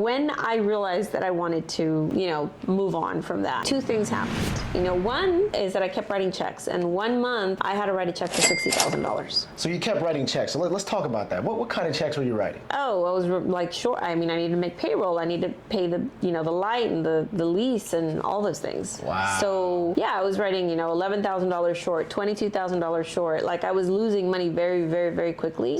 When I realized that I wanted to, move on from that, two things happened. One is that I kept writing checks, and 1 month I had to write a check for $60,000. So you kept writing checks. So let's talk about that. What kind of checks were you writing? Oh, I was like short. I needed to make payroll. I needed to pay the light and the lease and all those things. Wow. So yeah, I was writing, $11,000 short, $22,000 short. Like I was losing money very, very, very quickly.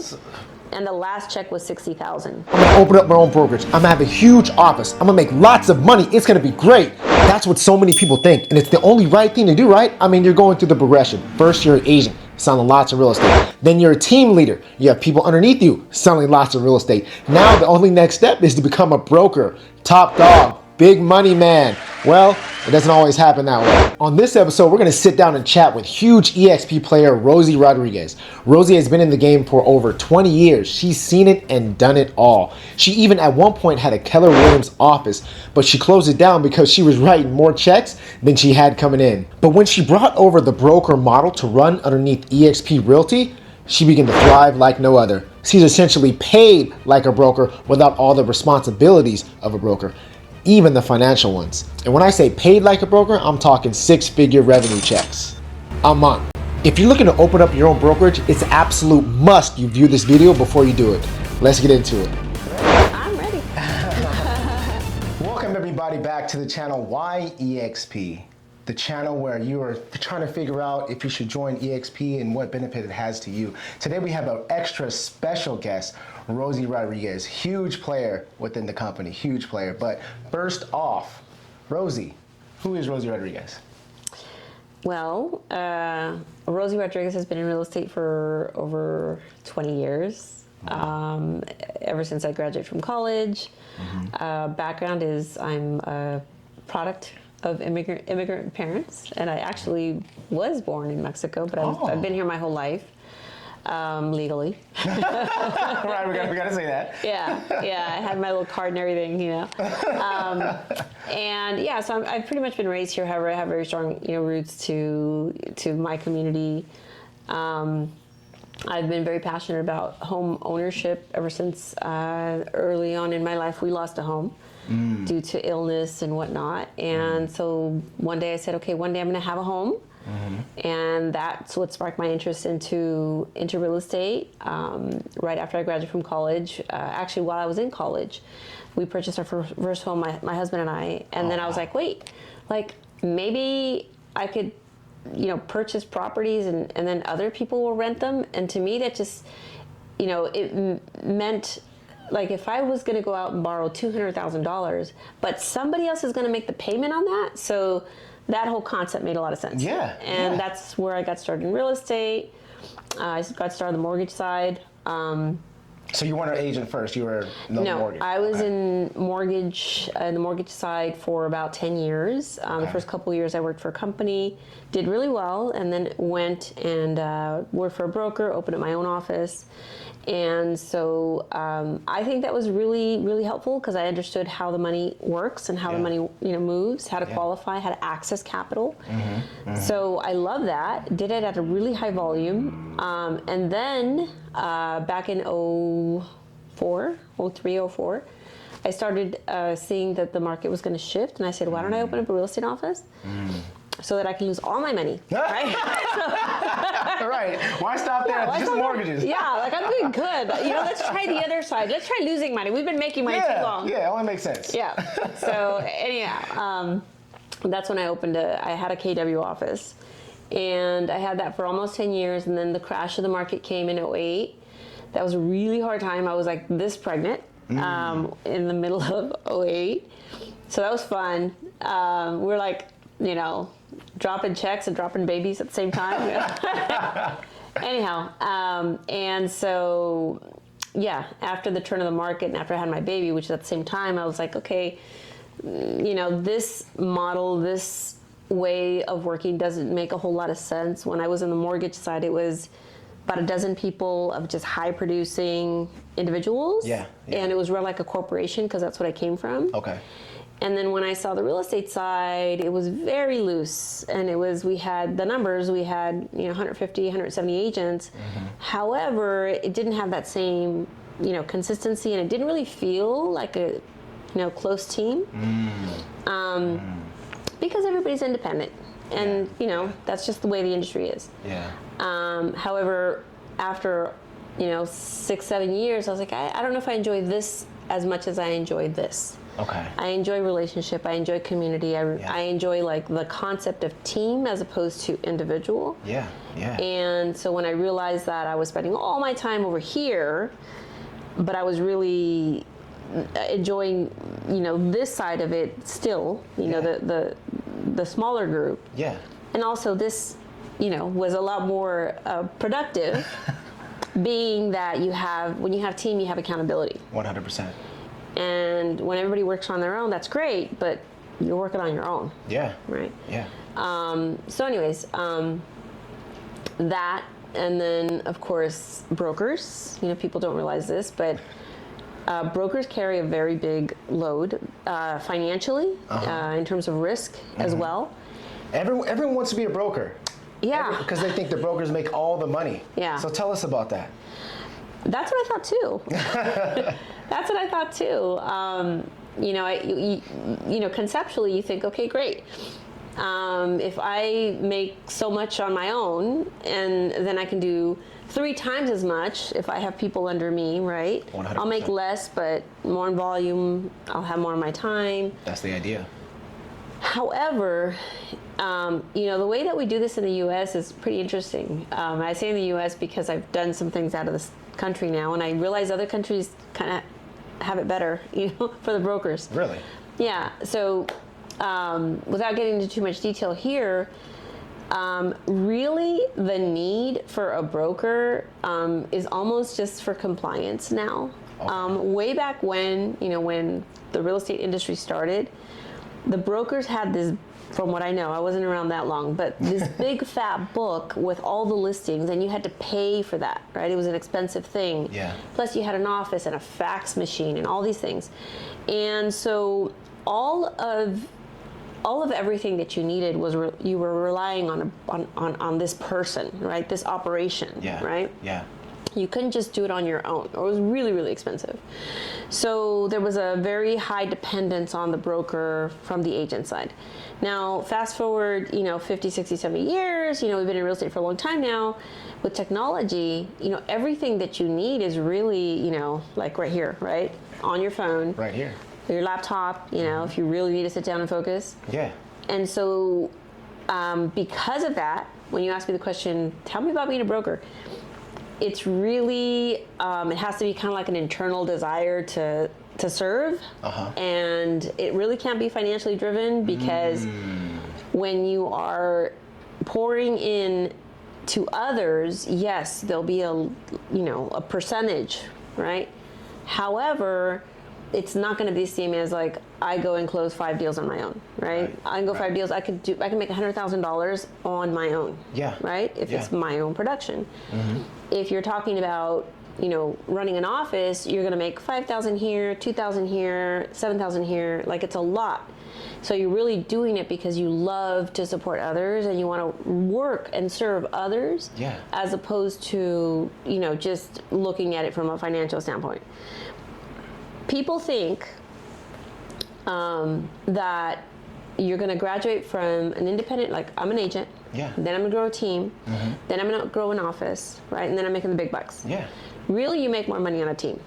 And the last check was $60,000. I'm gonna open up my own brokerage. I'm gonna have a huge office. I'm gonna make lots of money. It's gonna be great. That's what so many people think, and it's the only right thing to do, right? You're going through the progression. First, you're an agent, selling lots of real estate. Then you're a team leader. You have people underneath you selling lots of real estate. Now, the only next step is to become a broker, top dog, big money man. Well, it doesn't always happen that way. On this episode, we're gonna sit down and chat with huge EXP player Rosie Rodriguez. Rosie has been in the game for over 20 years. She's seen it and done it all. She even at one point had a Keller Williams office, but she closed it down because she was writing more checks than she had coming in. But when she brought over the broker model to run underneath EXP Realty, she began to thrive like no other. She's essentially paid like a broker without all the responsibilities of a broker, even the financial ones. And when I say paid like a broker, I'm talking 6-figure revenue checks a month. If you're looking to open up your own brokerage, it's an absolute must you view this video before you do it. Let's get into it. I'm ready. Welcome everybody back to the channel Why EXP, the channel where you are trying to figure out if you should join EXP and what benefit it has to you. Today we have an extra special guest, Rosie Rodriguez, huge player within the company, huge player. But first off, Rosie, who is Rosie Rodriguez? Well, Rosie Rodriguez has been in real estate for over 20 years, ever since I graduated from college. Background is I'm a product of immigrant parents, and I actually was born in Mexico, but I've been here my whole life. Legally. Right, we gotta say that. Yeah, I had my little card and everything, and yeah, so I've pretty much been raised here. However, I have very strong, roots to my community. I've been very passionate about home ownership ever since early on in my life. We lost a home due to illness and whatnot, and so one day I said, okay, one day I'm going to have a home. And that's what sparked my interest into real estate. Right after I graduated from college, actually while I was in college, we purchased our first home, my husband and I. And then I was like, wait, maybe I could, purchase properties and then other people will rent them. And to me, that just, it meant if I was going to go out and borrow $200,000, but somebody else is going to make the payment on that. So that whole concept made a lot of sense. Yeah. And that's where I got started in real estate. I got started on the mortgage side. So you weren't an agent first, you were mortgage. No, I was in the mortgage side for about 10 years. The first couple of years I worked for a company, did really well, and then went and worked for a broker, opened up my own office. And so I think that was really, really helpful because I understood how the money works and how the money moves, how to qualify, how to access capital. So I love that. Did it at a really high volume. And then back in 04, I started seeing that the market was going to shift. And I said, why don't I open up a real estate office? So that I can lose all my money, right? Right. Why stop there? Just mortgages. Yeah, I'm doing good. Let's try the other side. Let's try losing money. We've been making money too long. Yeah, it only makes sense. Yeah. So anyhow, that's when I had a KW office. And I had that for almost 10 years. And then the crash of the market came in 08. That was a really hard time. I was like this pregnant in the middle of 08. So that was fun. We're dropping checks and dropping babies at the same time. Anyhow, and so, after the turn of the market and after I had my baby, which is at the same time, I was like, okay, this model, this way of working doesn't make a whole lot of sense. When I was on the mortgage side, it was about a dozen people of just high producing individuals. Yeah. And it was run like a corporation because that's what I came from. Okay. And then when I saw the real estate side, it was very loose. And we had the numbers, we had 150, 170 agents. However, it didn't have that same, consistency, and it didn't really feel like a close team. Because everybody's independent, and that's just the way the industry is. Yeah. However, after 6-7 years, I was like, I don't know if I enjoy this as much as I enjoy this. Okay. I enjoy relationship. I enjoy community. I enjoy like the concept of team as opposed to individual. Yeah. Yeah. And so when I realized that I was spending all my time over here, but I was really enjoying this side of it still, the smaller group. Yeah. And also this was a lot more productive being that when you have team, you have accountability. 100%. And when everybody works on their own, that's great, but you're working on your own. Yeah. Right. Yeah. So anyways, that, and then of course brokers. People don't realize this, but brokers carry a very big load financially, in terms of risk as well. Everyone wants to be a broker. Yeah. Because they think the brokers make all the money. Yeah. So tell us about that. That's what I thought too. That's what I thought too. Conceptually you think, okay, great. If I make so much on my own, and then I can do 3 times as much if I have people under me, right? 100%. I'll make less, but more in volume. I'll have more of my time. That's the idea. However, the way that we do this in the U.S. is pretty interesting. I say in the U.S. because I've done some things out of this country now, and I realize other countries kind of have it better, for the brokers. Really? Yeah. So, without getting into too much detail here, really the need for a broker is almost just for compliance now. Okay. Way back when, when the real estate industry started, the brokers had this, from what I know, I wasn't around that long, but this big fat book with all the listings, and you had to pay for that, right? It was an expensive thing. Yeah. Plus you had an office and a fax machine and all these things. And so all of everything that you needed was you were relying on this person, right? This operation, Yeah. right? Yeah. You couldn't just do it on your own, or it was really, really expensive. So there was a very high dependence on the broker from the agent side. Now, fast forward, 50, 60, 70 years, we've been in real estate for a long time now. With technology, everything that you need is really, like right here, right? On your phone. Right here. Your laptop, if you really need to sit down and focus. Yeah. And so, because of that, when you ask me the question, tell me about being a broker, it's really, it has to be kind of like an internal desire to serve. And it really can't be financially driven, because when you are pouring in to others, yes, there'll be a percentage, right? However, it's not going to be the same as like I go and close 5 deals on my own, right? I can go 5 deals. I can make $100,000 on my own. Yeah. Right? If it's my own production. If you're talking about, running an office, you're going to make 5,000 here, 2,000 here, 7,000 here. Like, it's a lot. So you're really doing it because you love to support others and you want to work and serve others. Yeah. As opposed to, just looking at it from a financial standpoint. People think that you're going to graduate from an independent, like I'm an agent, Yeah. then I'm going to grow a team, then I'm going to grow an office, right? And then I'm making the big bucks. Yeah. Really, you make more money on a team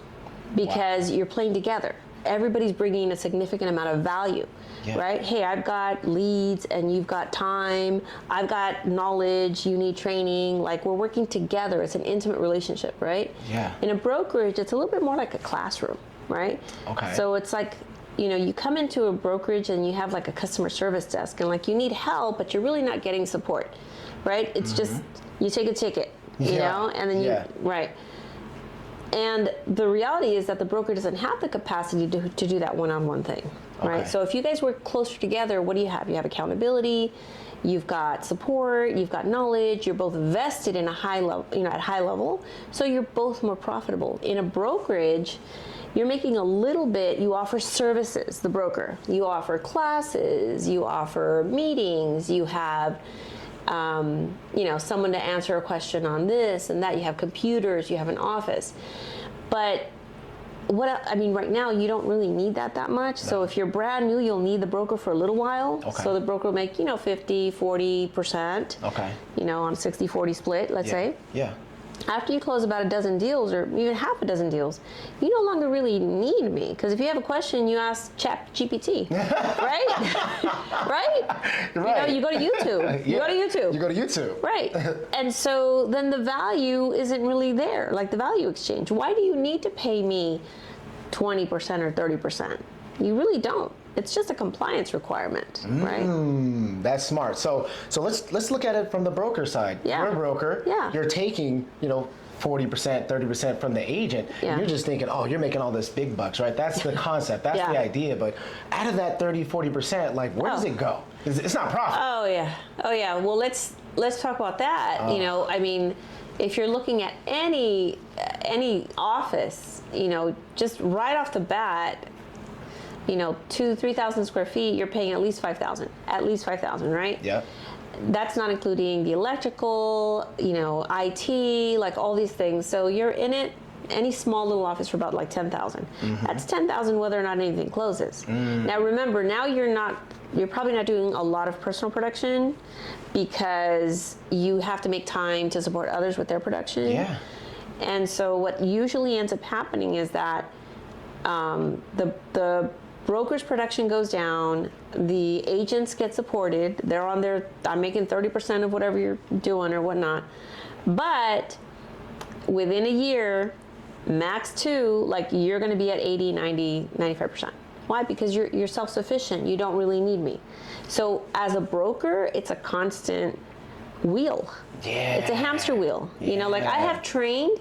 because you're playing together. Everybody's bringing a significant amount of value, right? Hey, I've got leads and you've got time. I've got knowledge, you need training. Like, we're working together. It's an intimate relationship, right? Yeah. In a brokerage, it's a little bit more like a classroom, right? Okay. So it's like, you come into a brokerage and you have like a customer service desk and like you need help, but you're really not getting support, right? It's just, you take a ticket, you know, and then right. And the reality is that the broker doesn't have the capacity to do that one-on-one thing, right? Okay. So if you guys work closer together, what do you have? You have accountability, you've got support, you've got knowledge, you're both vested in a high level, at high level, so you're both more profitable. In a brokerage, you're making a little bit, you offer services, the broker. You offer classes, you offer meetings, you have someone to answer a question on this and that. You have computers, you have an office. But I mean, right now you don't really need that much. No. So if you're brand new, you'll need the broker for a little while. Okay. So the broker will make, 50, 40%. Okay. On a 60-40 split, let's say. Yeah. After you close about a dozen deals or even half a dozen deals, you no longer really need me. Because if you have a question, you ask ChatGPT, right? Right? You go to YouTube. You go to YouTube. Right. And so then the value isn't really there, like the value exchange. Why do you need to pay me 20% or 30%? You really don't. It's just a compliance requirement, right? That's smart. So let's look at it from the broker side. Yeah. You're a broker. Yeah. You're taking, 40%, 30% from the agent. Yeah. You're just thinking, oh, you're making all this big bucks, right? That's the concept. That's the idea. But out of that 30, 40%, like, where does it go? It's not profit. Oh yeah. Well, let's talk about that. I mean, if you're looking at any office, just right off the bat, 2,000-3,000 square feet, you're paying at least $5,000, right? Yeah. That's not including the electrical, IT, like all these things. So you're in it, any small little office for about like $10,000. That's $10,000 whether or not anything closes. Now remember, now you're probably not doing a lot of personal production because you have to make time to support others with their production. Yeah. And so what usually ends up happening is that the broker's production goes down, the agents get supported, they're on their, I'm making 30% of whatever you're doing or whatnot, but within a year, max 2, like you're going to be at 80, 90, 95%. Why? Because you're self-sufficient, you don't really need me. So as a broker, it's a constant wheel. Yeah. It's a hamster wheel. Yeah. I have trained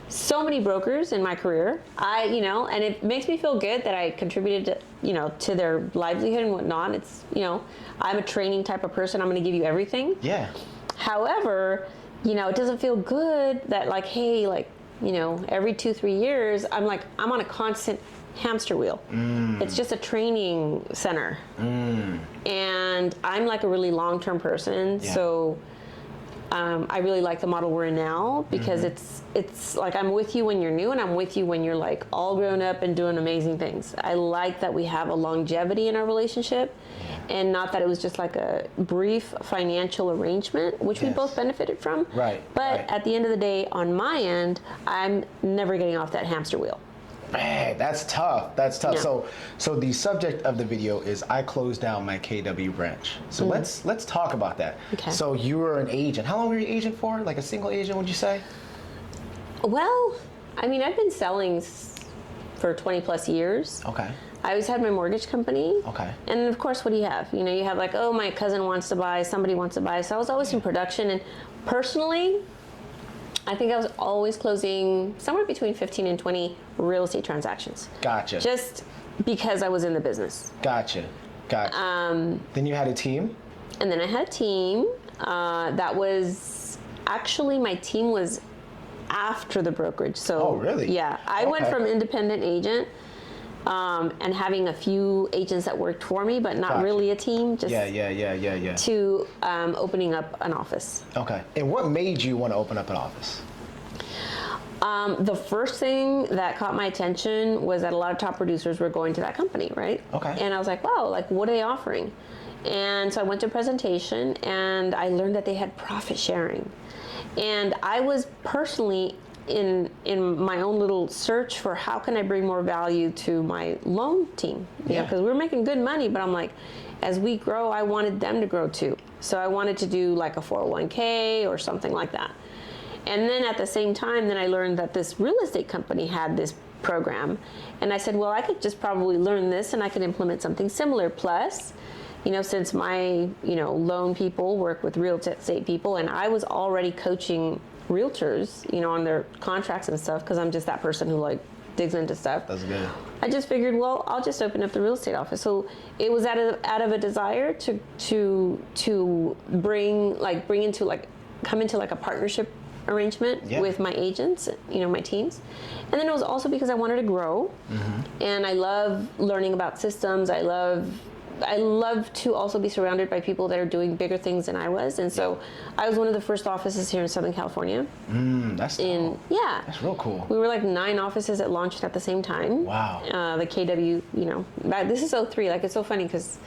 so many brokers in my career, and it makes me feel good that I contributed to their livelihood and whatnot. It's, I'm a training type of person. I'm going to give you everything. Yeah. However, it doesn't feel good that hey, every 2-3 years, I'm on a constant hamster wheel. It's just a training center. And I'm like a really long-term person. Yeah. So I really like the model we're in now because it's like I'm with you when you're new and I'm with you when you're all grown up and doing amazing things. I like that we have a longevity in our relationship and not that it was just like a brief financial arrangement, which we both benefited from. Right. But at the end of the day, on my end, I'm never getting off that hamster wheel. Man, that's tough. Yeah. So the subject of the video is I closed down my KW branch. So let's talk about that. Okay. So you were an agent. How long were you an agent for? Like a single agent, would you say? Well, I mean, I've been selling for 20 plus years. Okay. I always had my mortgage company. Okay. And of course, what do you have? You have my cousin wants to buy, somebody wants to buy. So I was always in production. And personally, I think I was always closing somewhere between 15 and 20 real estate transactions. Gotcha. Just because I was in the business. Gotcha. Then you had a team? And then I had a team. That was, actually my team was after the brokerage. So, oh, really? Yeah. I went from independent agent and having a few agents that worked for me, but not really a team. Just to opening up an office. Okay. And what made you want to open up an office? The first thing that caught my attention was that a lot of top producers were going to that company, right? Okay. And I was like, wow, what are they offering? And so I went to a presentation and I learned that they had profit sharing. And I was personally in my own little search for how can I bring more value to my loan team, because we were making good money, but I'm like, as we grow, I wanted them to grow too. So I wanted to do like a 401k or something like that. And then at the same time, then I learned that this real estate company had this program. And I said, well, I could just probably learn this and I could implement something similar. Plus, since my, loan people work with real estate people and I was already coaching realtors, on their contracts and stuff, because I'm just that person who digs into stuff. That's good. I just figured, well, I'll just open up the real estate office. So it was out of a desire to come into a partnership arrangement with my agents, my teams. And then it was also because I wanted to grow. And I love learning about systems. I love, I love to also be surrounded by people that are doing bigger things than I was, and so I was one of the first offices here in Southern California. That's cool. Yeah, That's real cool. we were like 9 offices that launched at the same time. Wow. The KW, this is '03. Like, it's so funny because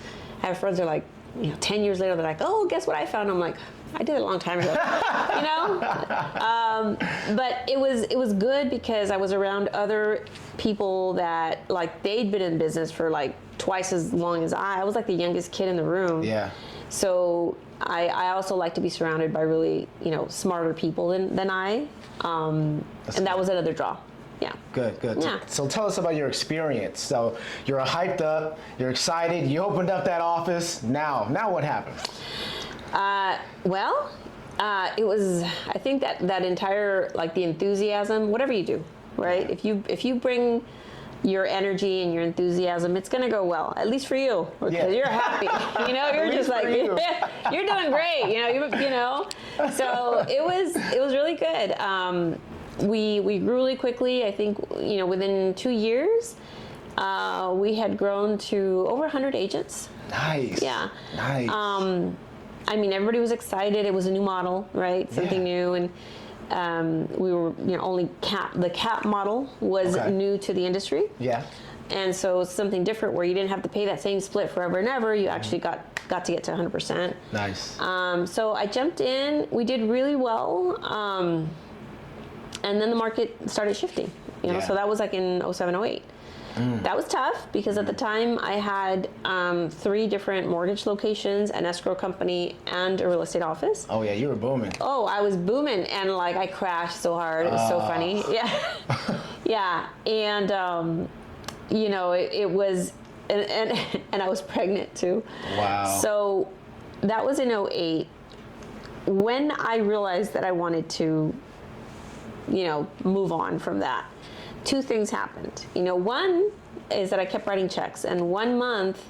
I have friends that are like, 10 years later, they're like, oh, guess what I found? I'm like, I did it a long time ago, But it was good because I was around other people that, like, they'd been in business for like twice as long as I was like the youngest kid in the room. Yeah. So I also like to be surrounded by really, smarter people than I. And that was another draw. Yeah. Good. Yeah. So tell us about your experience. So you're hyped up, you're excited, you opened up that office. Now what happened? It was, I think that entire, like, the enthusiasm, whatever you do, right? If you bring your energy and your enthusiasm, it's going to go well, at least for you, because you're happy. You're just like, you're doing great. So it was really good. We grew really quickly. I think, within 2 years, we had grown to over 100 agents. Nice. Yeah. Nice. Everybody was excited. It was a new model, right? Something new, and we were, only the cap model was new to the industry. Yeah. And so it's something different where you didn't have to pay that same split forever and ever. You actually got to get to 100%. Nice. So I jumped in. We did really well. And then the market started shifting, so that was like in 07, 08. That was tough because at the time I had 3 different mortgage locations, an escrow company, and a real estate office. Oh yeah, you were booming. Oh, I was booming, and like I crashed so hard. It was so funny. Yeah. Yeah. And, it was, and I was pregnant too. Wow. So that was in 08. When I realized that I wanted to, move on from that, 2 things happened. One is that I kept writing checks, and 1 month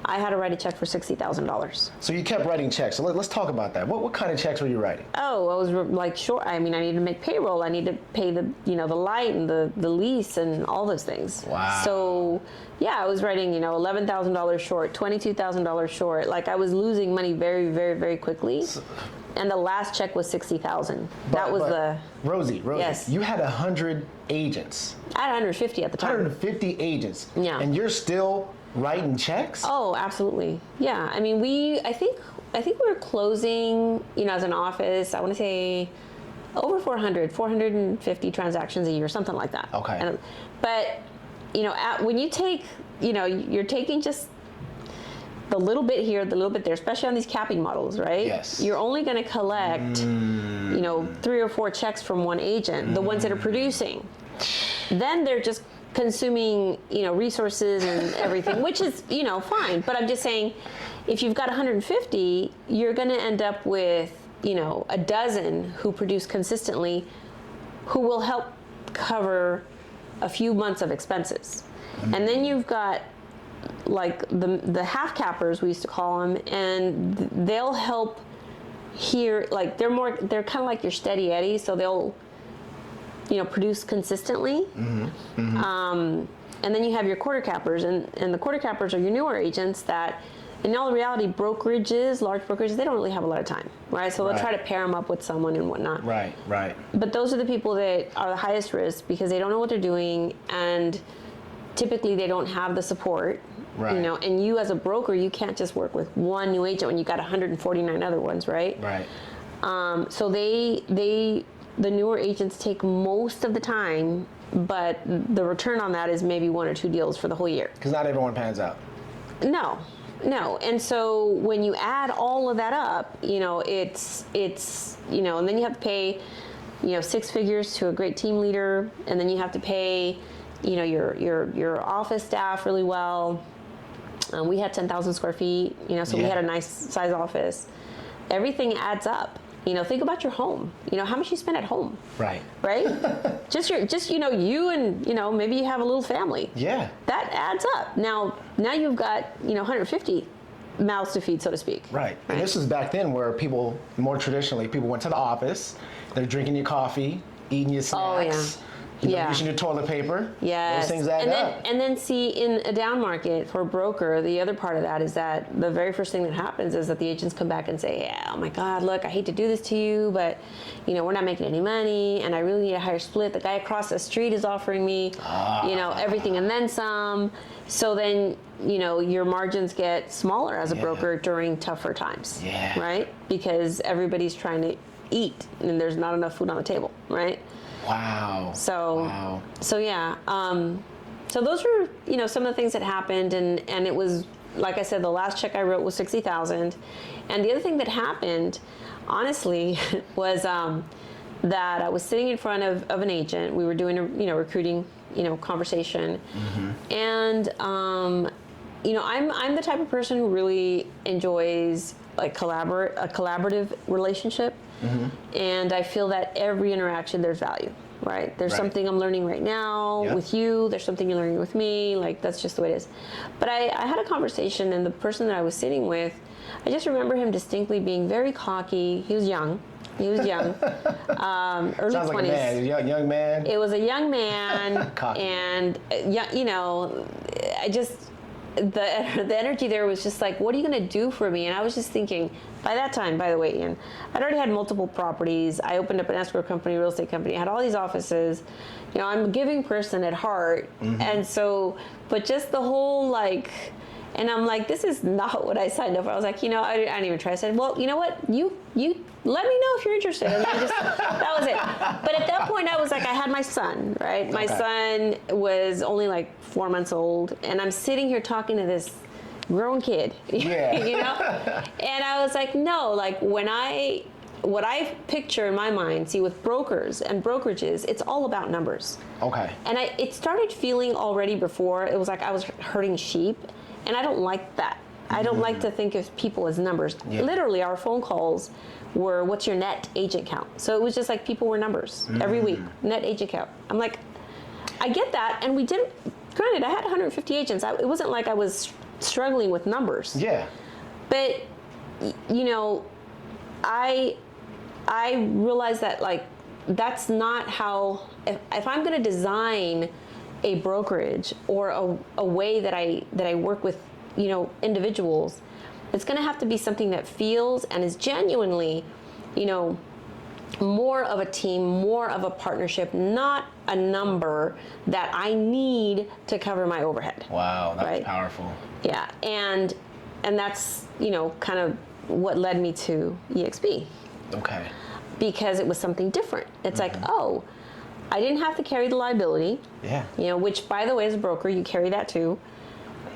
I had to write a check for $60,000. So you kept writing checks. So let's talk about that. What kind of checks were you writing? Oh, I was like short. I needed to make payroll. I needed to pay the light and the lease and all those things. Wow. So yeah, I was writing, $11,000 short, $22,000 short. Like, I was losing money very, very, very quickly. And the last check was $60,000. That was the Rosie. Yes. You had 100 agents. I had 150 at the time. 150 agents. Yeah. And you're still writing checks? Oh, absolutely. Yeah. I think we were closing, as an office, I want to say over 450 transactions a year, something like that. Okay. But, when you take, you're taking just the little bit here, the little bit there, especially on these capping models, right? Yes. You're only going to collect, 3 or 4 checks from one agent, the ones that are producing. Then they're just consuming, resources and everything, which is, fine. But I'm just saying, if you've got 150, you're going to end up with, a dozen who produce consistently, who will help cover a few months of expenses. And then you've got, like, the half cappers, we used to call them, and they'll help here. Like, they're kind of like your steady Eddie, so they'll, produce consistently. And then you have your quarter cappers, and the quarter cappers are your newer agents that, in all reality, brokerages, large brokerages, they don't really have a lot of time, right? So they'll try to pair them up with someone and whatnot. Right. But those are the people that are the highest risk because they don't know what they're doing, and typically they don't have the support. Right. And you as a broker, you can't just work with one new agent when you've got 149 other ones, right? Right. So the newer agents take most of the time, but the return on that is maybe 1 or 2 deals for the whole year. Because not everyone pans out. No. And so when you add all of that up, it's and then you have to pay, 6 figures to a great team leader, and then you have to pay, your office staff really well. We had 10,000 square feet, so we had a nice size office. Everything adds up. Think about your home. How much you spend at home. Right. Right? just you and, maybe you have a little family. Yeah. That adds up. Now you've got, 150 mouths to feed, so to speak. Right. And this is back then where more traditionally, people went to the office, they're drinking your coffee, eating your snacks. Oh, Yeah. Using your toilet paper. Yes. Those things add up. And then see, in a down market for a broker, the other part of that is that the very first thing that happens is that the agents come back and say, yeah, oh my God, look, I hate to do this to you, but we're not making any money and I really need a higher split. The guy across the street is offering me, everything and then some. So then, your margins get smaller as a broker during tougher times. Yeah. Right? Because everybody's trying to eat and there's not enough food on the table, right? Wow. So yeah. So those were, some of the things that happened, and it was, like I said, the last check I wrote was $60,000. And the other thing that happened, honestly, was that I was sitting in front of an agent. We were doing a recruiting conversation, and I'm the type of person who really enjoys like a collaborative relationship. And I feel that every interaction there's value, right? There's something I'm learning right now with you. There's something you're learning with me. Like, that's just the way it is. But I had a conversation, and the person that I was sitting with, I just remember him distinctly being very cocky. He was young. Early Sounds 20s. like a man, young man. It was a young man, Cocky. and I just the energy there was just like, what are you going to do for me? And I was just thinking, by that time, by the way, Ian, I'd already had multiple properties. I opened up an escrow company, real estate company. I had all these offices. I'm a giving person at heart. And so, but just the whole and I'm like, this is not what I signed up for. I was like, I didn't even try. I said, well, you know what? You let me know if you're interested. And that was it. But at that point, I was like, I had my son, right? My son was only like 4 months old. And I'm sitting here talking to this grown kid, Yeah. And I was like, no, like what I picture in my mind, see, with brokers and brokerages, it's all about numbers. Okay. And it started feeling already before, it was like I was herding sheep. And I don't like that. I don't like to think of people as numbers. Yeah. Literally, our phone calls were, what's your net agent count? So it was just like people were numbers every week, net agent count. I'm like, I get that. And we didn't, granted, I had 150 agents. It wasn't like I was struggling with numbers. Yeah. But, I realized that, like, that's not how, if I'm going to design a brokerage or a way that I work with, individuals, it's going to have to be something that feels and is genuinely, more of a team, more of a partnership, not a number that I need to cover my overhead. Wow, that's powerful. Yeah, and that's, kind of what led me to EXP. Okay. Because it was something different. It's like, oh, I didn't have to carry the liability. Yeah. Which, by the way, as a broker, you carry that too.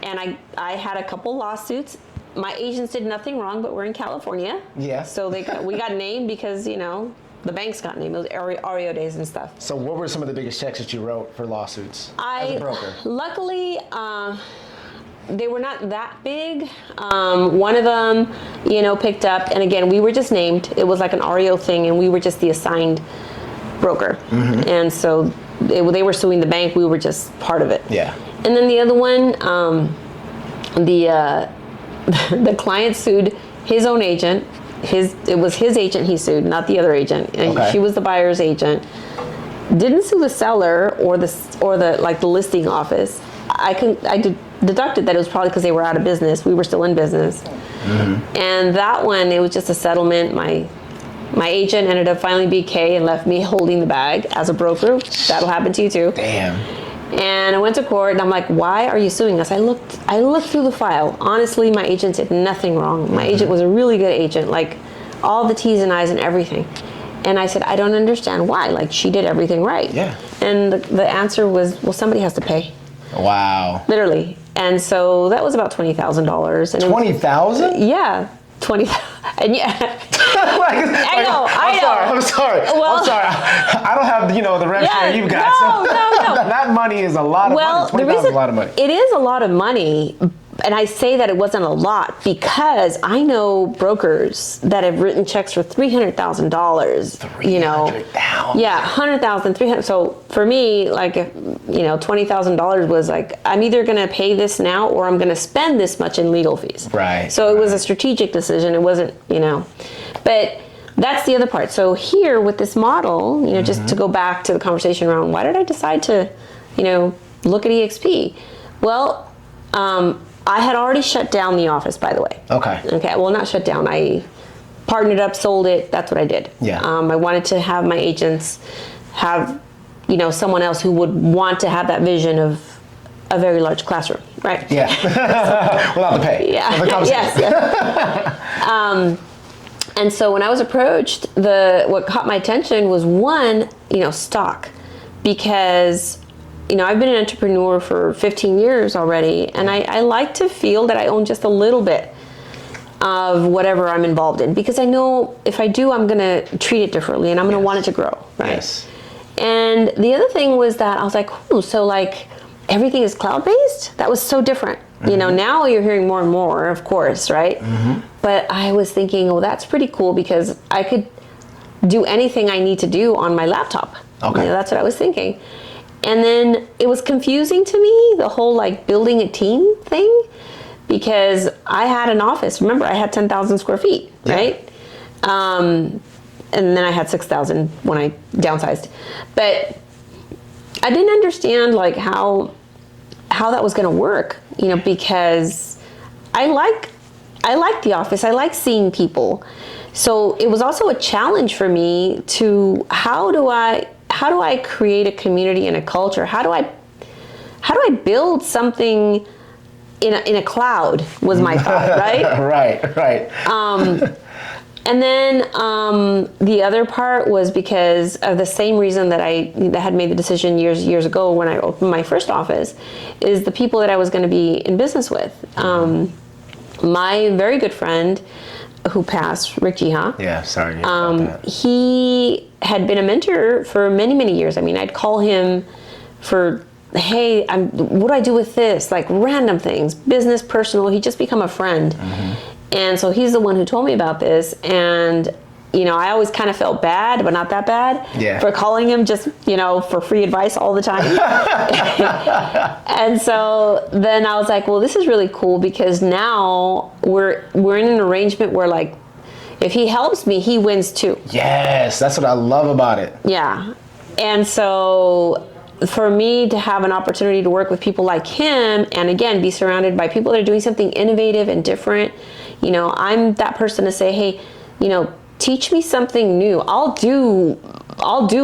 And I had a couple lawsuits. My agents did nothing wrong, but we're in California. Yeah. So we got named because, the banks got named. It was REO days and stuff. So what were some of the biggest checks that you wrote for lawsuits as a broker? Luckily, they were not that big. One of them, picked up. And again, we were just named. It was like an REO thing, and we were just the assigned broker. And so they were suing the bank. We were just part of it. Yeah. And then the other one, the client sued his own agent. It was his agent he sued, not the other agent. And she was the buyer's agent. Didn't sue the seller or the listing office. I deducted that it was probably because they were out of business. We were still in business. And that one, it was just a settlement. My agent ended up filing BK and left me holding the bag as a broker. That'll happen to you too. Damn. And I went to court and I'm like, why are you suing us? I looked through the file. Honestly, my agent did nothing wrong. My agent was a really good agent, like all the T's and I's and everything. And I said, I don't understand why. Like, she did everything right. Yeah. And the answer was, well, somebody has to pay. Wow. Literally. And so that was about $20,000. $20,000? Yeah. 20. And yeah. I'm sorry. Well, I'm sorry. I don't have the revenue share you got. No. That money is a lot of money. $20,000 is a lot of money. It is a lot of money, and I say that it wasn't a lot because I know brokers that have written checks for $300,000. $300,000. Yeah, $100,000, $300,000. So for me, like, $20,000 was like, I'm either going to pay this now or I'm going to spend this much in legal fees. Right. So it was a strategic decision. It wasn't, but that's the other part. So here with this model, you know, just to go back to the conversation around why did I decide to, you know, look at EXP? Well, I had already shut down the office, by the way. Okay. Okay. Well, not shut down. I partnered up, sold it. That's what I did. Yeah. I wanted to have my agents have, you know, someone else who would want to have that vision of a very large classroom, right? Yeah. Without the pay. Yeah. Yes. And so when I was approached, what caught my attention was one, you know, stock, because, you know, I've been an entrepreneur for 15 years already, and I like to feel that I own just a little bit of whatever I'm involved in, because I know if I do, I'm gonna treat it differently, and I'm gonna want it to grow, right? Yes. And the other thing was that I was like, so like everything is cloud-based? That was so different. You know, now you're hearing more and more, of course, right? But I was thinking, oh, that's pretty cool, because I could do anything I need to do on my laptop. Okay. You know, that's what I was thinking. And then it was confusing to me, the whole like building a team thing, because I had an office. Remember, I had 10,000 square feet, right? And then I had 6,000 when I downsized. But I didn't understand like how that was going to work, you know, because I like the office. I like seeing people. So it was also a challenge for me to how do I create a community and a culture? How do I build something in a cloud was my thought, right? Right. And then the other part was because of the same reason that I had made the decision years ago when I opened my first office, is the people that I was going to be in business with. My very good friend who passed, Rick Jiha. Yeah, sorry. About that. He had been a mentor for many, many years. I mean, I'd call him for, hey, what do I do with this? Like random things, business, personal. He'd just become a friend. And so he's the one who told me about this. And, you know, I always kind of felt bad, but not that bad, for calling him just, you know, for free advice all the time. And so then I was like, well, this is really cool, because now we're in an arrangement where like, if he helps me, he wins too. Yes, that's what I love about it. Yeah. And so for me to have an opportunity to work with people like him, and again, be surrounded by people that are doing something innovative and different, you know, I'm that person to say, hey, you know, teach me something new. I'll do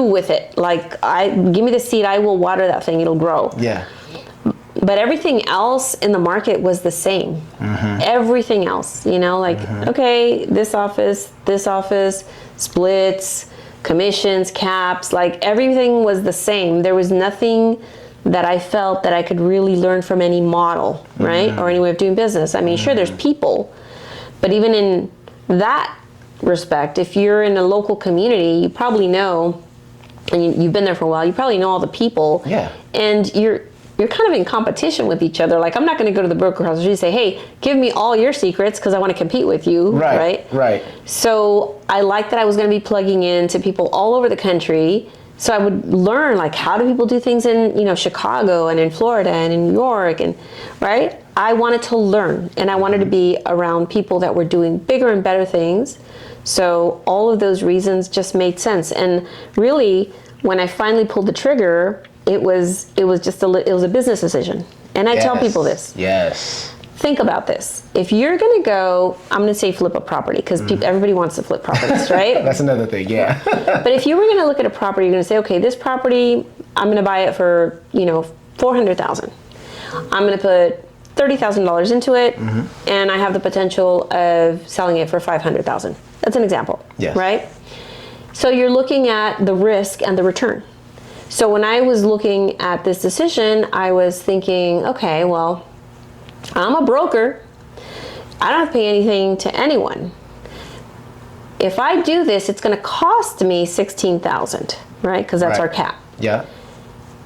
with it. Like, give me the seed, I will water that thing, it'll grow. Yeah. But everything else in the market was the same. Everything else, you know, like, okay, this office, splits, commissions, caps, like everything was the same. There was nothing that I felt that I could really learn from any model, right? Or any way of doing business. I mean, sure, there's people, but even in that respect, if you're in a local community, you probably know, and you've been there for a while, you probably know all the people. Yeah. And you're kind of in competition with each other. Like, I'm not going to go to the broker house and say, hey, give me all your secrets because I want to compete with you, right? So I like that I was going to be plugging into people all over the country. So I would learn, like, how do people do things in, you know, Chicago and in Florida and in New York, and right? I wanted to learn, and I wanted to be around people that were doing bigger and better things. So all of those reasons just made sense. And really, when I finally pulled the trigger, it was just a business decision. And I tell people this. Yes. Think about this. If you're going to go, I'm going to say flip a property, because everybody wants to flip properties, right? That's another thing, yeah. But if you were going to look at a property, you're going to say, okay, this property, I'm going to buy it for, you know, $400,000. I'm going to put $30,000 into it, and I have the potential of selling it for $500,000. That's an example, right? So you're looking at the risk and the return. So when I was looking at this decision, I was thinking, okay, well, I'm a broker. I don't have to pay anything to anyone. If I do this, it's going to cost me $16,000, right? Because that's our cap. Yeah.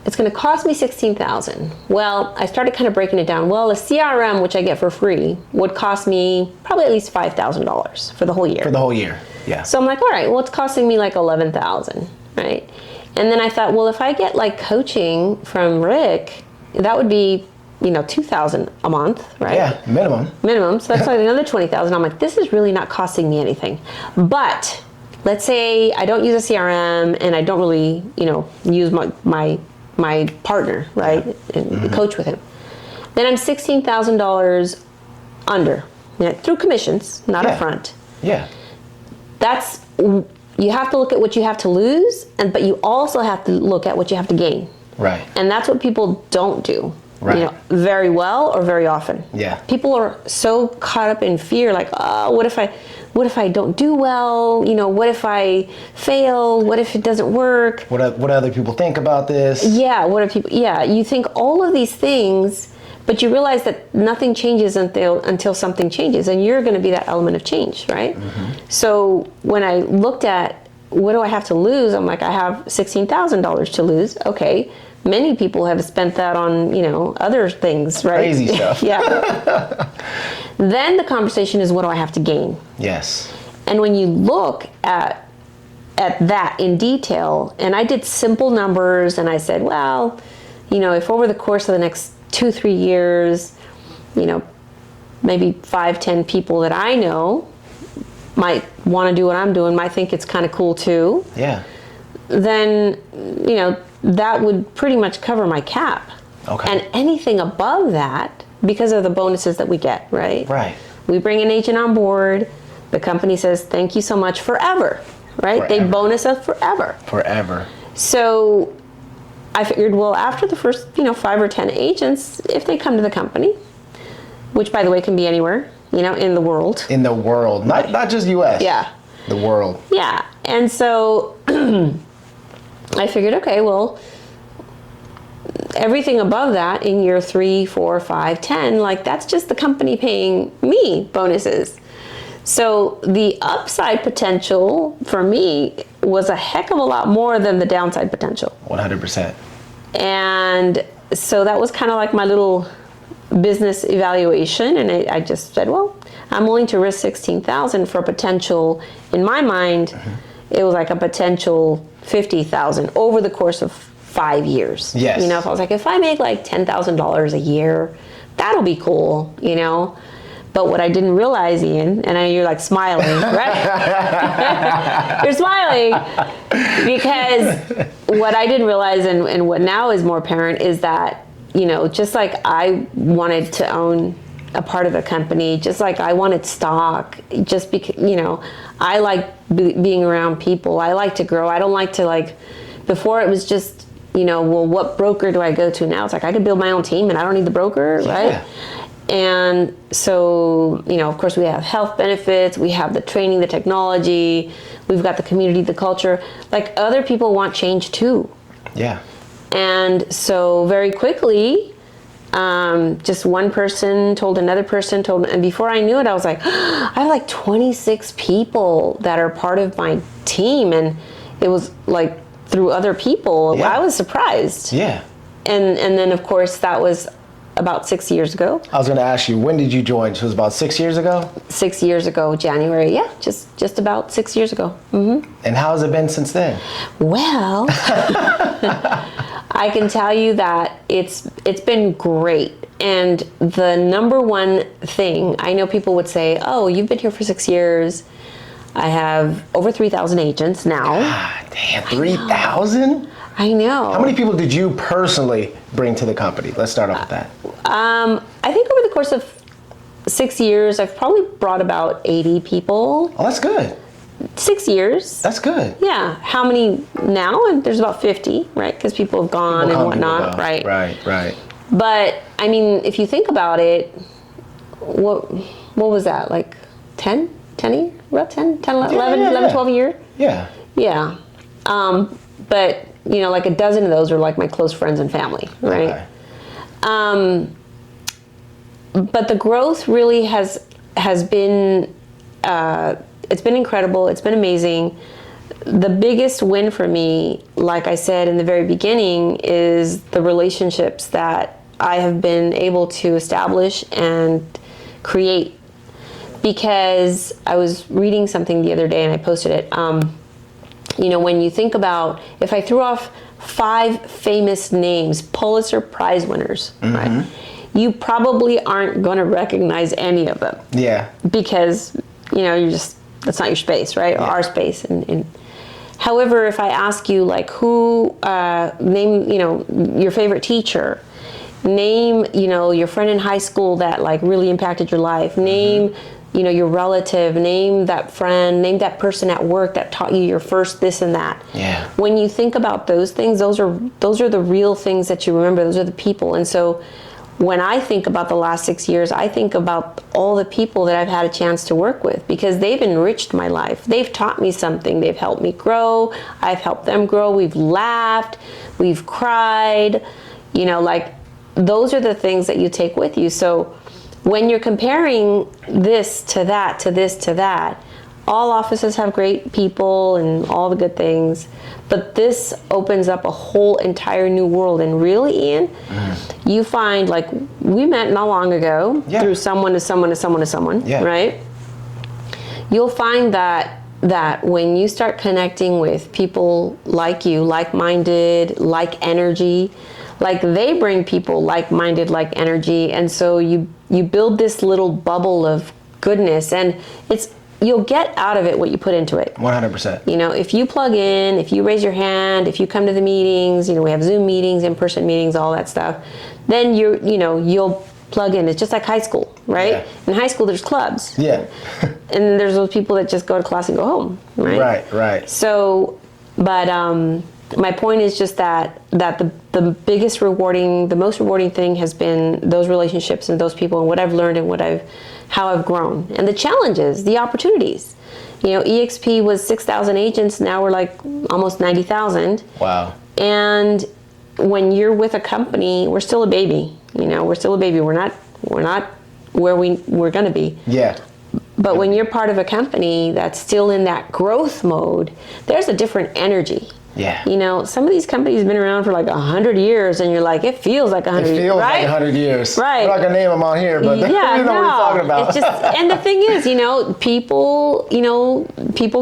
It's going to cost me $16,000. Well, I started kind of breaking it down. Well, a CRM, which I get for free, would cost me probably at least $5,000 for the whole year. For the whole year, yeah. So I'm like, all right, well, it's costing me like $11,000, right? And then I thought, well, if I get like coaching from Rick, that would be, you know, $2,000 a month, right? Yeah, minimum. Minimum. So that's like another $20,000. I'm like, this is really not costing me anything. But let's say I don't use a CRM and I don't really, use my partner, right, and coach with him. Then I'm $16,000 under, through commissions, not upfront. Yeah. That's, you have to look at what you have to lose, but you also have to look at what you have to gain. Right. And that's what people don't do. Right. Very well or very often. Yeah. People are so caught up in fear, like, oh, what if I don't do well? What if I fail? What if it doesn't work? What do other people think about this? Yeah, what are people? Yeah, you think all of these things, but you realize that nothing changes until something changes, and you're going to be that element of change, right? Mm-hmm. So when I looked at what do I have to lose, I'm like, I have $16,000 to lose. Okay. Many people have spent that on, other things, right? Crazy stuff. Yeah. Then the conversation is, what do I have to gain? Yes. And when you look at that in detail, and I did simple numbers, and I said, well, if over the course of the next 2-3 years, maybe 5-10 people that I know might want to do what I'm doing, might think it's kind of cool too. Yeah. Then, that would pretty much cover my cap. Okay. And anything above that, because of the bonuses that we get, right? Right. We bring an agent on board. The company says, thank you so much forever, right? Forever. They bonus us forever. Forever. So I figured, well, after the first, 5 or 10 agents, if they come to the company, which by the way can be anywhere, in the world. In the world, not just U.S. Yeah. The world. Yeah. And so I figured, okay, well, everything above that in year 3, 4, 5, 10, that's just the company paying me bonuses. So the upside potential for me was a heck of a lot more than the downside potential. 100%. And so that was kind of like my little business evaluation. And I just said, well, I'm willing to risk $16,000 for a potential, in my mind, it was like a potential $50,000 over the course of 5 years. Yes. If I was like, if I make like $10,000 a year, that'll be cool, But what I didn't realize, Ian, and I know you're like smiling, right? You're smiling because what I didn't realize and what now is more apparent is that, just like I wanted to own a part of a company, just like I wanted stock, just because, I like being around people. I like to grow. I don't like to before it was just, well, what broker do I go to now? It's like I could build my own team and I don't need the broker, right? And so, of course we have health benefits, we have the training, the technology, we've got the community, the culture. Other people want change too. Yeah. And so very quickly, just one person told another person, and before I knew it, I was like, I have 26 people that are part of my team. And it was through other people. Yeah. I was surprised. Yeah. And then of course that was about 6 years ago. I was going to ask you, when did you join? So it was about 6 years ago? 6 years ago, January. Yeah, just about 6 years ago. Mm-hmm. And how has it been since then? Well, I can tell you that it's been great. And the number one thing, I know people would say, oh, you've been here for 6 years. I have over 3,000 agents now. God damn, 3,000? I know. How many people did you personally bring to the company? Let's start off with that. I think over the course of 6 years, I've probably brought about 80 people. Oh, that's good. 6 years. That's good. Yeah. How many now? And there's about 50, right? Because people have gone and whatnot. Right. Right. But I mean, if you think about it, what was that? 10 a year? About 10, 11, 12 a year? Yeah. Yeah. But, a dozen of those are my close friends and family, right? Okay. But the growth really has been, it's been incredible. It's been amazing. The biggest win for me, like I said in the very beginning, is the relationships that I have been able to establish and create. Because I was reading something the other day and I posted it. When you think about, if I threw off 5 famous names, Pulitzer Prize winners, right? You probably aren't going to recognize any of them. Yeah. Because, you're just that's not your space, right? Or our space. And however, if I ask you like who, name, your favorite teacher, name, your friend in high school that like really impacted your life, name, your relative, name that friend, name that person at work that taught you your first this and that. Yeah. When you think about those things, those are the real things that you remember. Those are the people. And so when I think about the last 6 years, I think about all the people that I've had a chance to work with, because they've enriched my life. They've taught me something. They've helped me grow. I've helped them grow. We've laughed. We've cried. Like those are the things that you take with you. So when you're comparing this to that, to this to that, all offices have great people and all the good things, but this opens up a whole entire new world. And really, Ian, you find like we met not long ago through someone to someone to someone to someone, right? You'll find that when you start connecting with people like you, like-minded, like energy, like they bring people like-minded, like energy, and so you build this little bubble of goodness, and you'll get out of it what you put into it. 100%. If you plug in, if you raise your hand, if you come to the meetings, we have Zoom meetings, in-person meetings, all that stuff, then you'll plug in. It's just like high school, right? Yeah. In high school, there's clubs. Yeah. And there's those people that just go to class and go home, right? Right. So, but my point is just that the biggest rewarding, the most rewarding thing has been those relationships and those people and what I've learned and how I've grown, and the challenges, the opportunities. EXP was 6,000 agents. Now we're like almost 90,000. Wow. And when you're with a company, we're still a baby. We're still a baby. We're not where we're going to be. Yeah. But when you're part of a company that's still in that growth mode, there's a different energy. Yeah. Some of these companies have been around for like 100 years, and you're like, it feels like 100 years. It feels right? like 100 years. Right. I'm not going to name them on here, but you know what we're talking about. It's just, and the thing is, people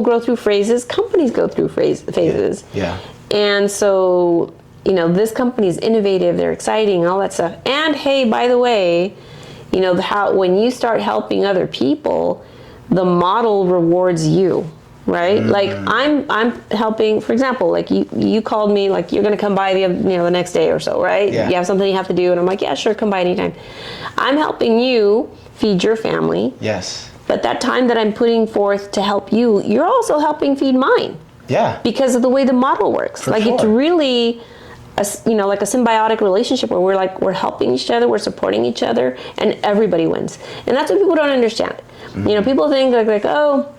grow through phases, companies go through phases. Yeah. And so, this company is innovative, they're exciting, and all that stuff. And hey, by the way, when you start helping other people, the model rewards you. Right? Like I'm helping, for example, like you called me, like you're going to come by the next day or so, right? Yeah. You have something you have to do. And I'm like, yeah, sure. Come by anytime. I'm helping you feed your family. Yes. But that time that I'm putting forth to help you, you're also helping feed mine. Yeah. Because of the way the model works. For like sure. It's really like a symbiotic relationship where we're helping each other, we're supporting each other, and everybody wins. And that's what people don't understand. People think like, oh,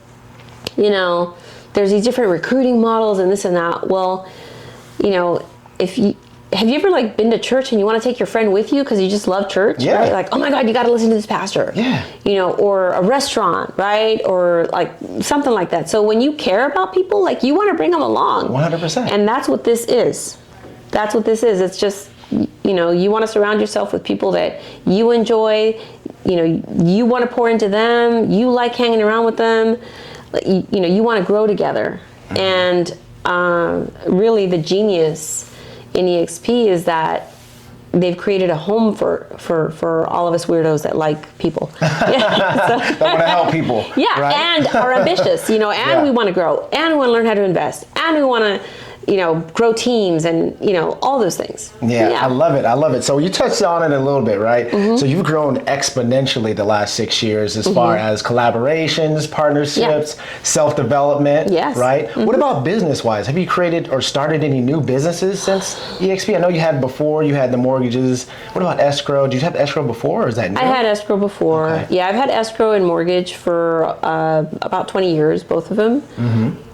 there's these different recruiting models and this and that. Well, have you ever like been to church and you want to take your friend with you because you just love church? Yeah. Right? Like, oh my God, you got to listen to this pastor. Yeah. Or a restaurant, right? Or like something like that. So when you care about people, like you want to bring them along. 100%. And that's what this is. That's what this is. It's just, you want to surround yourself with people that you enjoy, you want to pour into them, you like hanging around with them. You want to grow together. And really the genius in EXP is that they've created a home for all of us weirdos that like people. That want to help people. Yeah, right? and are ambitious, and we want to grow, and we want to learn how to invest, and we want to grow teams and, all those things. Yeah, I love it. So you touched on it a little bit, right? So you've grown exponentially the last 6 years as far as collaborations, partnerships, self-development, right? What about business-wise? Have you created or started any new businesses since EXP? I know you had before, you had the mortgages. What about escrow? Did you have escrow before, or is that new? I had escrow before. Okay. Yeah, I've had escrow and mortgage for about 20 years, both of them.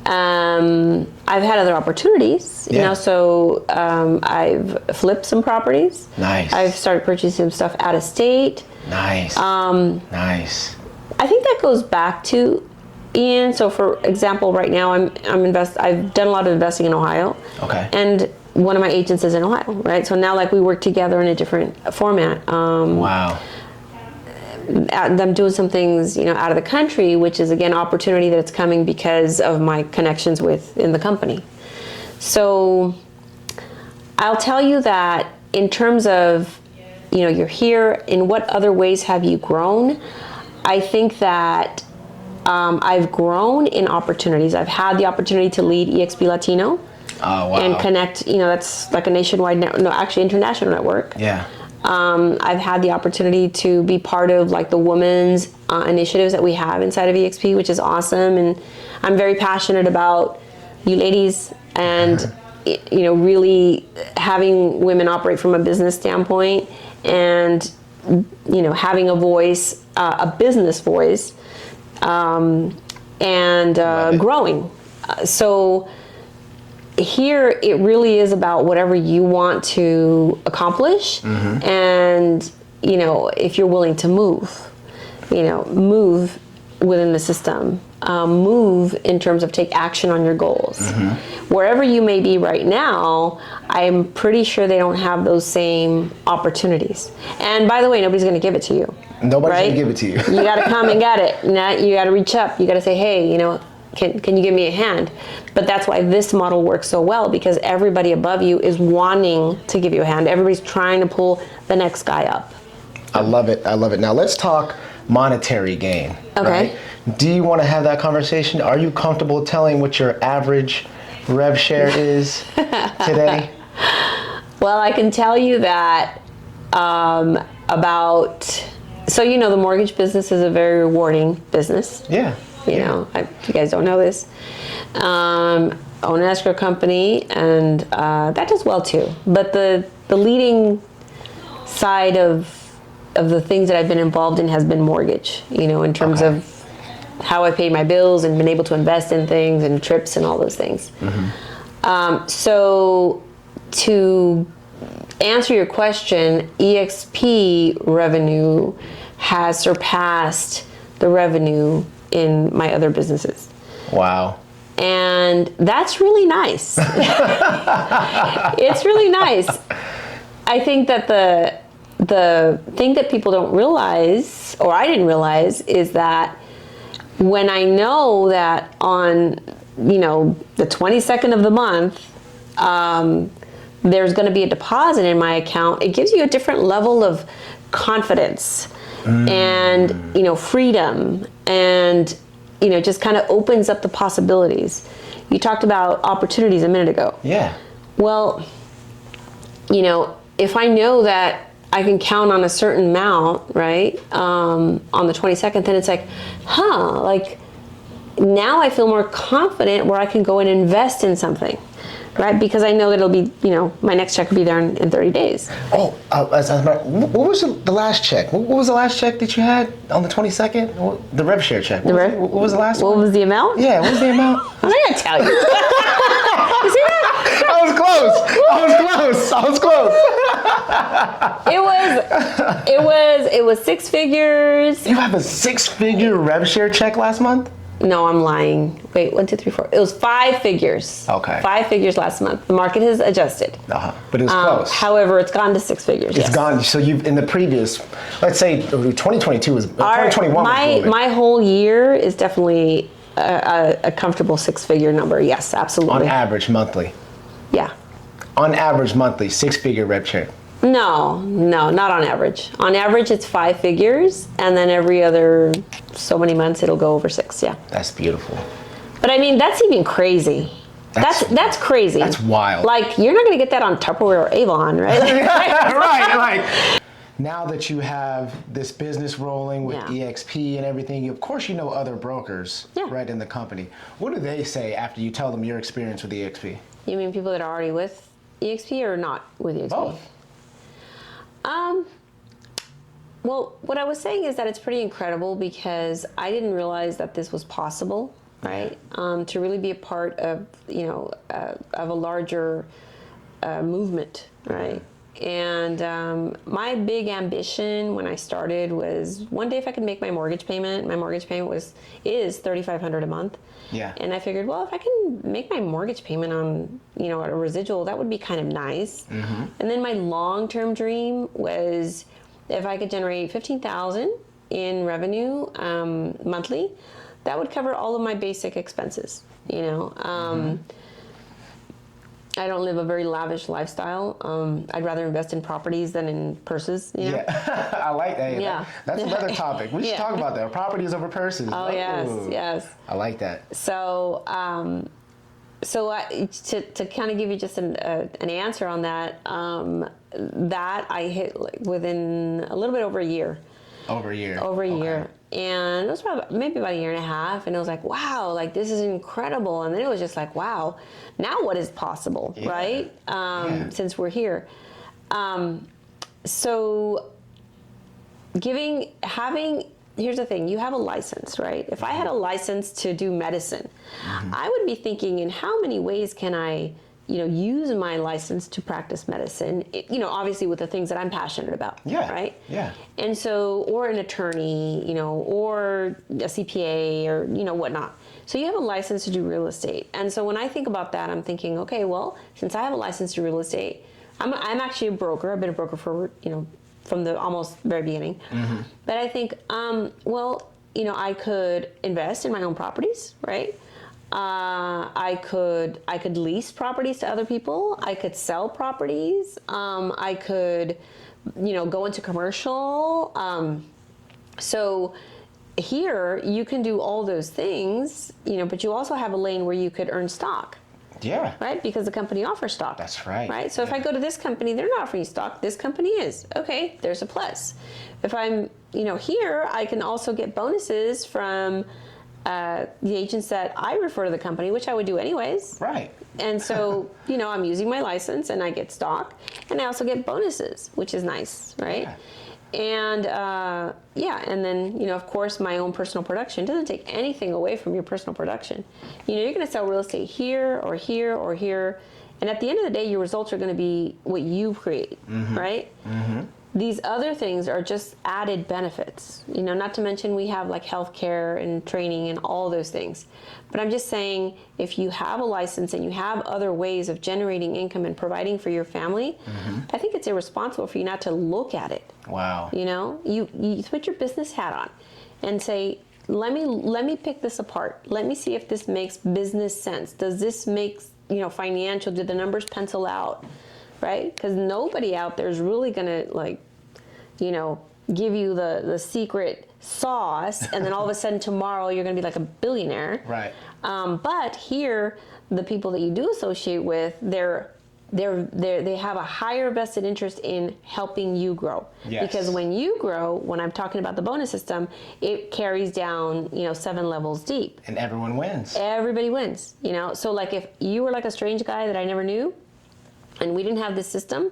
I've had other opportunities, so I've flipped some properties. Nice. I've started purchasing some stuff out of state. Nice. Nice. I think that goes back to Ian. So for example, right now I've done a lot of investing in Ohio. Okay. And one of my agents is in Ohio, right? So now like we work together in a different format. Wow. Them doing some things, out of the country, which is again opportunity that's coming because of my connections in the company. So I'll tell you that in terms of, you're here, in what other ways have you grown? I think that I've grown in opportunities. I've had the opportunity to lead EXP Latino. Oh, wow. And connect, that's like a nationwide, actually international network. Yeah. I've had the opportunity to be part of like the women's initiatives that we have inside of EXP, which is awesome. And I'm very passionate about you ladies and, really having women operate from a business standpoint and, having a voice, a business voice, and growing. So here it really is about whatever you want to accomplish, and if you're willing to move within the system, move in terms of take action on your goals. Wherever you may be right now, I'm pretty sure they don't have those same opportunities. And by the way, nobody's going to give it to you. Nobody's right? going to give it to you. You got to come and get it. You got to reach up. You got to say, hey, can you give me a hand? But that's why this model works so well, because everybody above you is wanting to give you a hand. Everybody's trying to pull the next guy up. I love it. Now let's talk monetary gain. Okay. Right? Do you want to have that conversation? Are you comfortable telling what your average rev share is today? Well, I can tell you that the mortgage business is a very rewarding business. Yeah. You guys don't know this. Own an escrow company, and that does well too. But the leading side of the things that I've been involved in has been mortgage, in terms of how I paid my bills and been able to invest in things and trips and all those things. So to answer your question, EXP revenue has surpassed the revenue in my other businesses. Wow. And that's really nice. It's really nice. I think that the thing that people don't realize, or I didn't realize, is that when I know that on, the 22nd of the month, there's going to be a deposit in my account, it gives you a different level of confidence and, freedom, and, just kind of opens up the possibilities. You talked about opportunities a minute ago. Yeah. Well, if I know that I can count on a certain amount, right, on the 22nd, then it's like, now I feel more confident where I can go and invest in something, right? Because I know that it'll be, my next check will be there in 30 days. Oh, what was the last check? What was the last check that you had on the 22nd? The rev share check. What was the last one? What was the amount? Yeah, what was the amount? I'm not going to tell you. You see that? I was close. It was six figures. You have a 6-figure rev share check last month? No, I'm lying. Wait, 1, 2, 3, 4. It was 5 figures. Okay. 5 figures last month. The market has adjusted. But it was close. However, it's gone to 6 figures. It's gone. So you've, in the previous, let's say 2022 was, 2021 was booming. My whole year is definitely a comfortable 6-figure number. Yes, absolutely. On average, monthly. Yeah. On average, monthly, 6-figure rev share. No, not on average. On average, it's 5 figures, and then every other so many months, it'll go over 6. Yeah. That's beautiful. But I mean, that's even crazy. That's crazy. That's wild. Like, you're not going to get that on Tupperware or Avon, right? Right. Now that you have this business rolling with EXP and everything, of course you know other brokers, right, in the company. What do they say after you tell them your experience with EXP? You mean people that are already with EXP or not with EXP? Both. Well, what I was saying is that it's pretty incredible, because I didn't realize that this was possible, right? To really be a part of, of a larger movement, right? And my big ambition when I started was one day if I could make my mortgage payment. My mortgage payment is $3,500 a month. Yeah. And I figured, well, if I can make my mortgage payment on, a residual, that would be kind of nice. And then my long-term dream was if I could generate $15,000 in revenue monthly, that would cover all of my basic expenses, I don't live a very lavish lifestyle. I'd rather invest in properties than in purses. You know? Yeah, I like that. Yeah. That's another topic. We should talk about that. Properties over purses. Oh, yes. I like that. So, to kind of give you just an answer on that, that I hit within a little bit over a year. Over a year. Over a year. And it was probably maybe about a year and a half. And it was like, wow, like this is incredible. And then it was just like, wow, now what is possible, right? Since we're here. So here's the thing, you have a license, right? If I had a license to do medicine, I would be thinking, in how many ways can I, use my license to practice medicine, obviously with the things that I'm passionate about, right? Yeah. And so, or an attorney, or a CPA or, whatnot. So you have a license to do real estate. And so when I think about that, I'm thinking, okay, well, since I have a license to real estate, I'm actually a broker. I've been a broker for, from the almost very beginning. But I think, I could invest in my own properties, right? I could lease properties to other people. I could sell properties. I could, go into commercial. So here you can do all those things, but you also have a lane where you could earn stock. Yeah. Right? Because the company offers stock. That's right. Right? So if I go to this company, they're not offering stock. This company is. Okay, there's a plus. If I'm, here, I can also get bonuses from the agents that I refer to the company, which I would do anyways. Right. And so, I'm using my license and I get stock, and I also get bonuses, which is nice, right? Yeah. And and then, of course, my own personal production doesn't take anything away from your personal production. You're going to sell real estate here or here or here. And at the end of the day, your results are going to be what you create, right? These other things are just added benefits, not to mention we have like healthcare and training and all those things. But I'm just saying, if you have a license and you have other ways of generating income and providing for your family, I think it's irresponsible for you not to look at it. Wow. You put your business hat on and say, let me pick this apart. Let me see if this makes business sense. Does this make, financial, do the numbers pencil out? Right? Because nobody out there is really going to, give you the secret sauce, and then all of a sudden tomorrow you're going to be like a billionaire. Right. But here, the people that you do associate with, they have a higher vested interest in helping you grow. Yes. Because when you grow, when I'm talking about the bonus system, it carries down, 7 levels deep. And everyone wins. Everybody wins. So like if you were like a strange guy that I never knew, and we didn't have this system,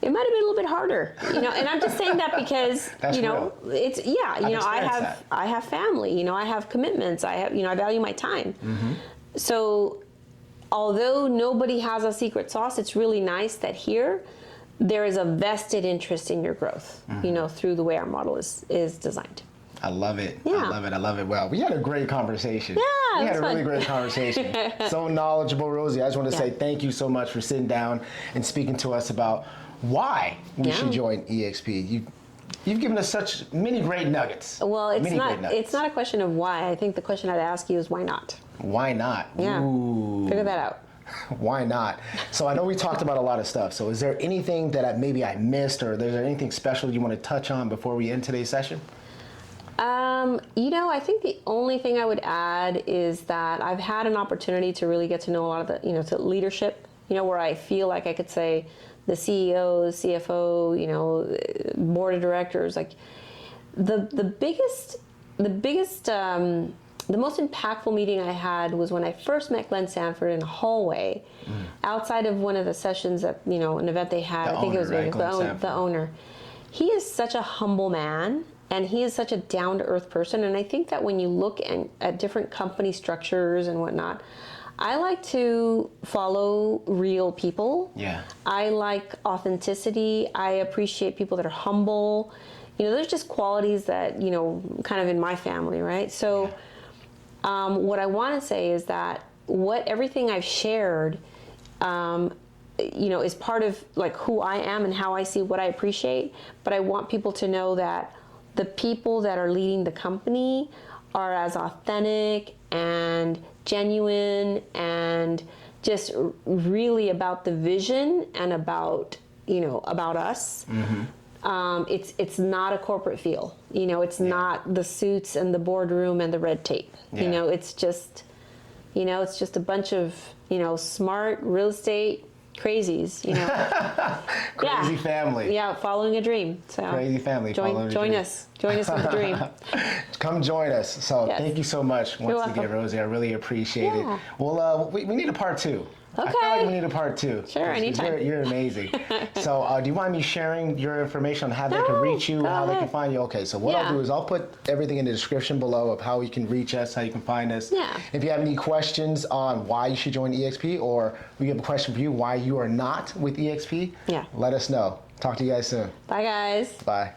it might have been a little bit harder, And I'm just saying that because, real. it's, I have family, I have commitments, I value my time. So although nobody has a secret sauce, it's really nice that here there is a vested interest in your growth, through the way our model is designed. I love it. Yeah. I love it. Well, we had a great conversation. Yeah, we had a fun. really great conversation. So knowledgeable, Rosie. I just want to say thank you so much for sitting down and speaking to us about why we should join EXP. You've given us such many great nuggets. Well, it's not a question of why. I think the question I'd ask you is why not? Why not? Yeah. Ooh. Figure that out. Why not? So I know we talked about a lot of stuff. So is there anything that maybe I missed, or is there anything special you want to touch on before we end today's session? I think the only thing I would add is that I've had an opportunity to really get to know a lot of the, to leadership, where I feel like I could say the CEO, CFO, board of directors, like the most impactful meeting I had was when I first met Glenn Sanford in a hallway outside of one of the sessions at, an event they had. I think it was the owner. He is such a humble man. And he is such a down-to-earth person. And I think that when you look at different company structures and whatnot, I like to follow real people. Yeah. I like authenticity. I appreciate people that are humble. There's just qualities that, kind of in my family, right? So what I want to say is that everything I've shared, is part of like who I am and how I see what I appreciate. But I want people to know that the people that are leading the company are as authentic and genuine and just really about the vision and about, about us. It's not a corporate feel. It's not the suits and the boardroom and the red tape. Yeah. It's just a bunch of, smart real estate crazies, Crazy family. Yeah, following a dream. So Crazy family. Join us. Join us with the dream. Come join us. So Yes. thank you so much once again, welcome. Rosie. I really appreciate Yeah. it. Well, we need a part 2. I feel like we need a part 2. Sure, 'Cause anytime. You're amazing. So do you mind me sharing your information on how they can reach you, go how they can ahead. find you? Okay, so what I'll Yeah. do is I'll put everything in the description below of how you can reach us, how you can find us. Yeah. If you have any questions on why you should join EXP, or we have a question for you why you are not with EXP, Yeah. let us know. Talk to you guys soon. Bye, guys. Bye.